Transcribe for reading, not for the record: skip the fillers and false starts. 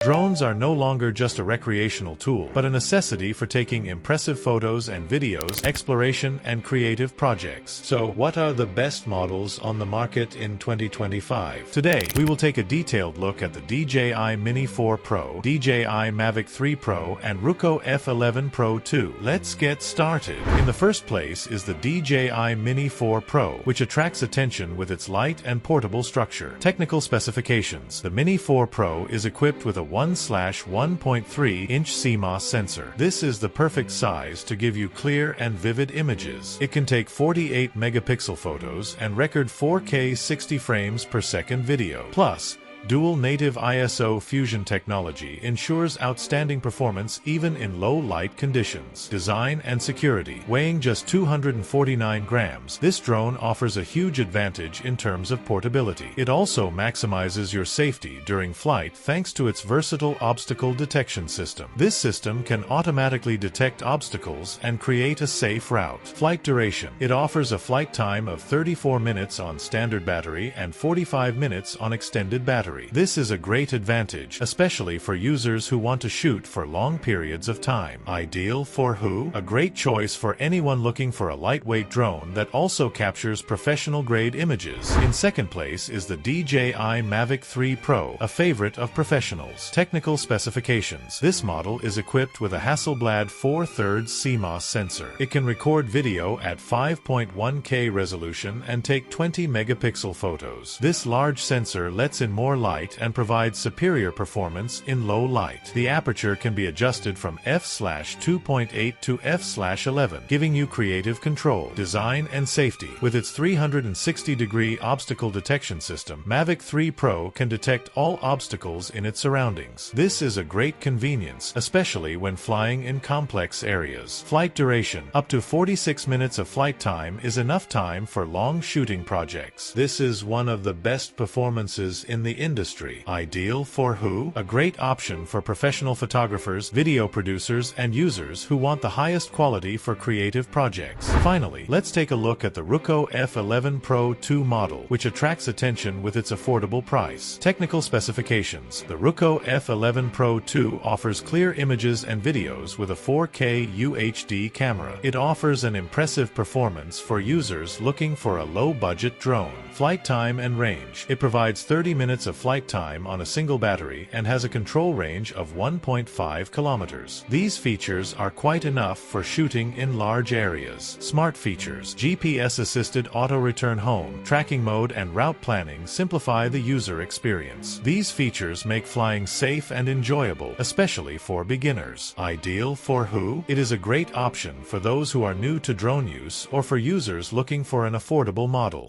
Drones are no longer just a recreational tool, but a necessity for taking impressive photos and videos, exploration, and creative projects. So, what are the best models on the market in 2025? Today, we will take a detailed look at the DJI Mini 4 Pro, DJI Mavic 3 Pro, and Ruko F11Pro 2. Let's get started. In the first place is the DJI Mini 4 Pro, which attracts attention with its light and portable structure. Technical specifications. The Mini 4 Pro is equipped with a 1/1.3-inch CMOS sensor. This is the perfect size to give you clear and vivid images. It can take 48 megapixel photos and record 4K 60 frames per second video. Plus, dual native ISO fusion technology ensures outstanding performance even in low light conditions. Design and security. Weighing just 249 grams, this drone offers a huge advantage in terms of portability. It also maximizes your safety during flight thanks to its versatile obstacle detection system. This system can automatically detect obstacles and create a safe route. Flight duration. It offers a flight time of 34 minutes on standard battery and 45 minutes on extended battery. This is a great advantage, especially for users who want to shoot for long periods of time. Ideal for who? A great choice for anyone looking for a lightweight drone that also captures professional-grade images. In second place is the DJI Mavic 3 Pro, a favorite of professionals. Technical specifications. This model is equipped with a Hasselblad 4/3 CMOS sensor. It can record video at 5.1K resolution and take 20 megapixel photos. This large sensor lets in more light and provides superior performance in low light. The aperture can be adjusted from f/2.8 to f/11, giving you creative control. Design and safety. With its 360-degree obstacle detection system, Mavic 3 Pro can detect all obstacles in its surroundings. This is a great convenience, especially when flying in complex areas. Flight duration. Up to 46 minutes of flight time is enough time for long shooting projects. This is one of the best performances in the industry. Ideal for who? A great option for professional photographers, video producers, and users who want the highest quality for creative projects. Finally, let's take a look at the Ruko F11Pro 2 model, which attracts attention with its affordable price. Technical specifications. The Ruko F11Pro 2 offers clear images and videos with a 4K UHD camera. It offers an impressive performance for users looking for a low-budget drone. Flight time and range. It provides 30 minutes of flight time on a single battery and has a control range of 1.5 kilometers. These features are quite enough for shooting in large areas. Smart features. GPS-assisted auto-return home, tracking mode, and route planning simplify the user experience. These features make flying safe and enjoyable, especially for beginners. Ideal for who? It is a great option for those who are new to drone use or for users looking for an affordable model.